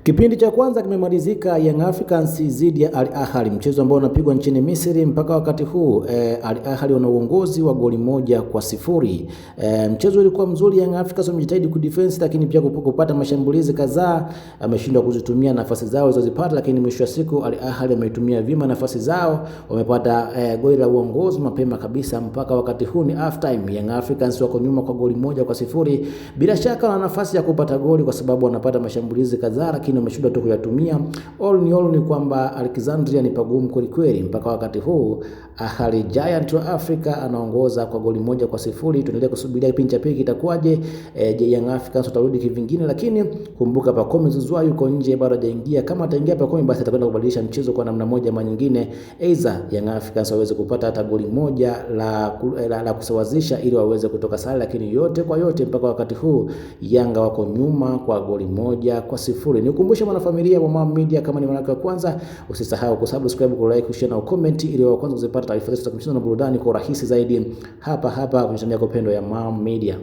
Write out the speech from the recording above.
Kipindi cha kwanza kimemalizika Young Africans dhidi ya Al Ahly, mchezo ambao unapigwa nchini Misri. Mpaka wakati huu Al Ahly wana uongozi wa goli 1-0. Mchezo ulikuwa mzuri, Young Africans wamejitahidi kudefense, lakini pia kupata mashambulizi kadhaa, ameshindwa kuzitumia nafasi zao zilizopata, lakini mwisho wa siku Al Ahly wametumia vima nafasi zao, wamepata goli la uongozi mapema kabisa. Mpaka wakati huu ni half time, Young Africans wako nyuma kwa goli 1-0. Bila shaka wana nafasi ya kupata goli kwa sababu wanapata mashambulizi kadhaa, lakini wameshindwa tu kuyatumia. All in all ni kwamba Alexandria ni pagumu kweli kweli. Mpaka wakati huu Ahali Giant wa Afrika anaongoza kwa goli 1-0. Tuendelee kusubiria kipindi cha pili kitakuwaje. Young Africans watarudi kivingine, lakini kumbuka Pacome Zouzoua yuko nje, bado hajaingia. Kama ataingia Pacome, basi atakwenda kubadilisha mchezo kwa namna moja ama nyingine, aidha Young Africans waweze kupata hata goli moja la kusawazisha ili waweze kutoka sare, lakini yote kwa yote mpaka wakati huu Yanga wako nyuma kwa goli 1-0. Nikukumbusha mwanafamilia wa Mam Media, kama ni mara ya kwanza usisahau kusubscribe, ku like, kushare na comment ili wa kwanza kuzipata taarifa zetu za michezo na burudani kwa urahisi zaidi hapa kwenye channel yako pendwa ya Mam Media.